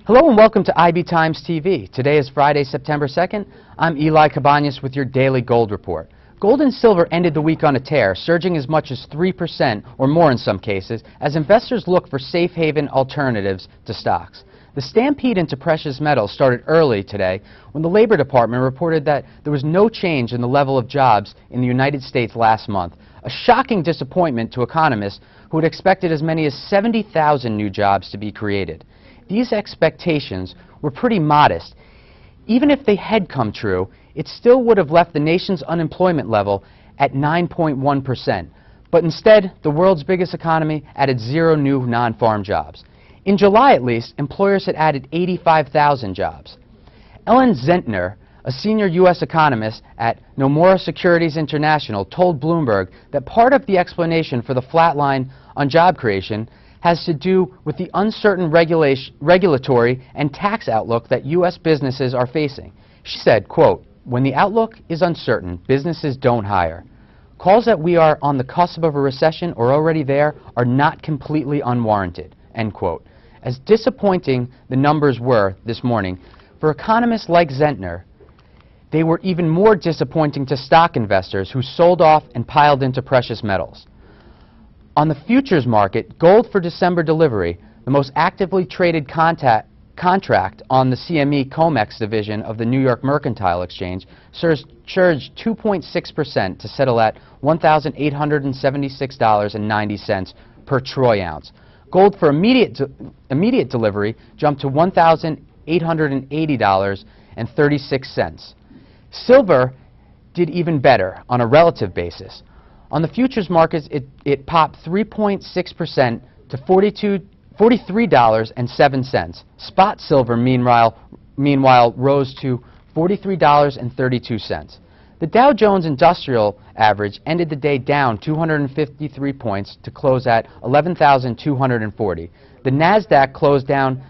Hello and welcome to IB Times TV. Today is Friday, September 2nd. I'm Eli Cabañas with your daily gold report. Gold and silver ended the week on a tear, surging as much as 3% or more in some cases, as investors look for safe haven alternatives to stocks. The stampede into precious metals started early today when the Labor Department reported that there was no change in the level of jobs in the United States last month, a shocking disappointment to economists who had expected as many as 70,000 new jobs to be created. These expectations were pretty modest. Even if they had come true, it still would have left the nation's unemployment level at 9.1%. But instead, the world's biggest economy added 0 new non-farm jobs. In July, at least, employers had added 85,000 jobs. Ellen Zentner, a senior U.S. economist at Nomura Securities International, told Bloomberg that part of the explanation for the flat line on job creation has to do with the uncertain regulatory and tax outlook that U.S. businesses are facing. She said, quote, "When the outlook is uncertain, businesses don't hire. Calls that we are on the cusp of a recession or already there are not completely unwarranted," end quote. As disappointing the numbers were this morning, for economists like Zentner, they were even more disappointing to stock investors who sold off and piled into precious metals. On the futures market, gold for December delivery, the most actively traded contract on the CME COMEX division of the New York Mercantile Exchange, surged 2.6% to settle at $1,876.90 per troy ounce. Gold for immediate delivery jumped to $1,880.36. Silver did even better on a relative basis. On the futures markets, it popped 3.6% to $43.07. Spot silver, meanwhile, rose to $43.32. The Dow Jones Industrial Average ended the day down 253 points to close at 11,240. The NASDAQ closed down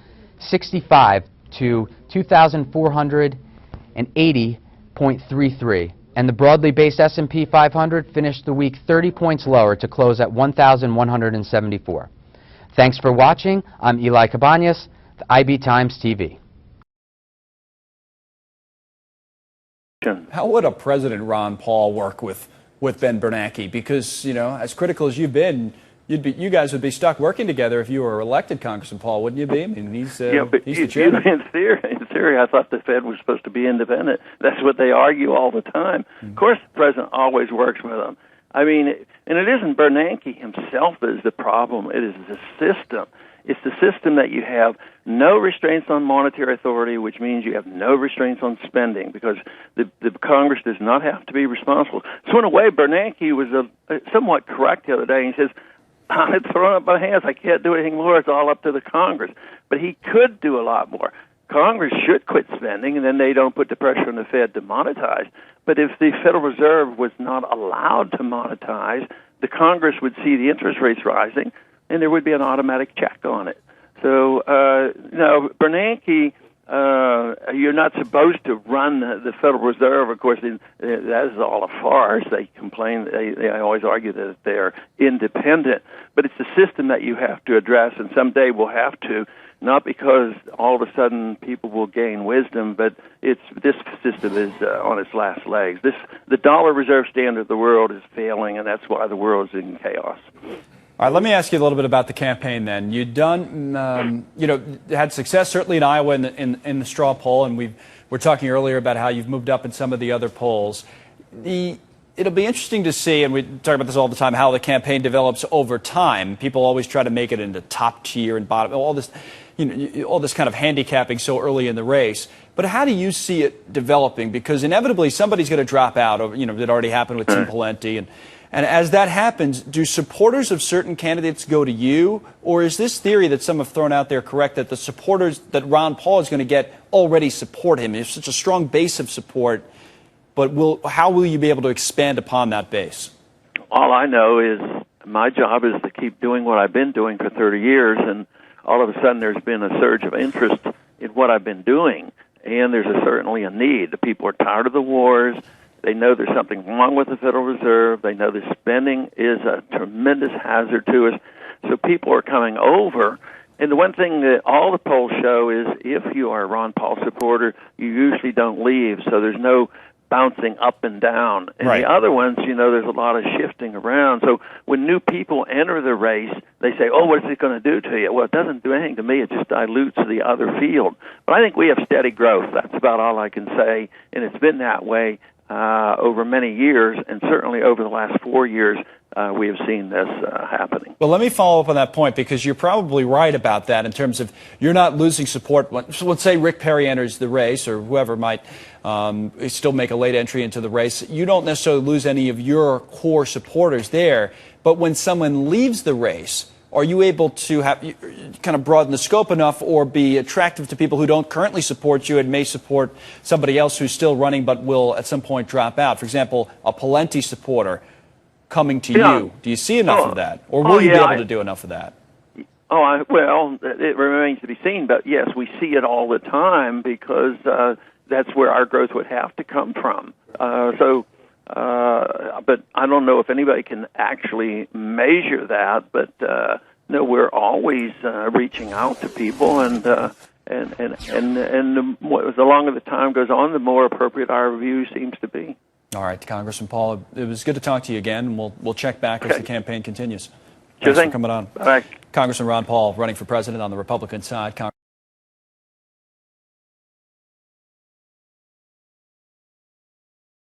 65 to 2,480.33. And the broadly based S&P 500 finished the week 30 points lower to close at 1,174. Thanks for watching. I'm Eli Cabañas, the IB Times TV. How would a President Ron Paul work with Ben Bernanke? Because, you know, as critical as you've been, you guys would be stuck working together if you were elected, Congressman Paul, wouldn't you be? I mean, he's the chairman. In theory, I thought the Fed was supposed to be independent. That's what they argue all the time. Of course, the president always works with them. I mean, and it isn't Bernanke himself that is the problem. It is the system. It's the system that you have no restraints on monetary authority, which means you have no restraints on spending, because the Congress does not have to be responsible. So in a way, Bernanke was somewhat correct the other day. He says, "I'm throwing up my hands. I can't do anything more. It's all up to the Congress." But he could do a lot more. Congress should quit spending, and then they don't put the pressure on the Fed to monetize. But if the Federal Reserve was not allowed to monetize, the Congress would see the interest rates rising, and there would be an automatic check on it. So, Bernanke, you're not supposed to run the Federal Reserve. Of course, that is all a farce. They complain. They always argue that they're independent. But it's the system that you have to address, and someday we'll have to, not because all of a sudden people will gain wisdom, but this system is on its last legs. The dollar reserve standard of the world is failing, and that's why the world is in chaos. All right, let me ask you a little bit about the campaign then. You've done, had success certainly in Iowa in the straw poll, and we're talking earlier about how you've moved up in some of the other polls. It'll be interesting to see, and we talk about this all the time, how the campaign develops over time. People always try to make it into top tier and bottom, all this kind of handicapping so early in the race. But how do you see it developing? Because inevitably somebody's going to drop out. It already happened with Tim Pawlenty, and as that happens, do supporters of certain candidates go to you, or is this theory that some have thrown out there correct, that the supporters that Ron Paul is going to get already support him? There's such a strong base of support, but how will you be able to expand upon that base? All I know is my job is to keep doing what I've been doing for 30 years, and all of a sudden there's been a surge of interest in what I've been doing, and there's certainly a need. The people are tired of the wars. They know there's something wrong with the Federal Reserve. They know the spending is a tremendous hazard to us. So people are coming over And the one thing that all the polls show is if you are a Ron Paul supporter, you usually don't leave, so there's no bouncing up and down. And Right. the other ones, there's a lot of shifting around. So when new people enter the race, they say, oh, what's it going to do to you? Well, it doesn't do anything to me. It just dilutes the other field. But I think we have steady growth. That's about all I can say. And it's been that way over many years, and certainly over the last 4 years, we have seen this happening. Well, let me follow up on that point, because you're probably right about that in terms of you're not losing support. So let's say Rick Perry enters the race, or whoever might still make a late entry into the race. You don't necessarily lose any of your core supporters there. But when someone leaves the race, are you able to kind of broaden the scope enough or be attractive to people who don't currently support you and may support somebody else who's still running but will at some point drop out? For example, a Pawlenty supporter coming to you. Do you see enough of that? Or will you be able to do enough of that? Well, it remains to be seen. But, yes, we see it all the time because that's where our growth would have to come from. But I don't know if anybody can actually measure that. But no, we're always reaching out to people, and the longer the time goes on, the more appropriate our view seems to be. All right, Congressman Paul, it was good to talk to you again. We'll check back as the campaign continues. Sure Thanks thing. for coming on. Bye. Congressman Ron Paul, running for president on the Republican side.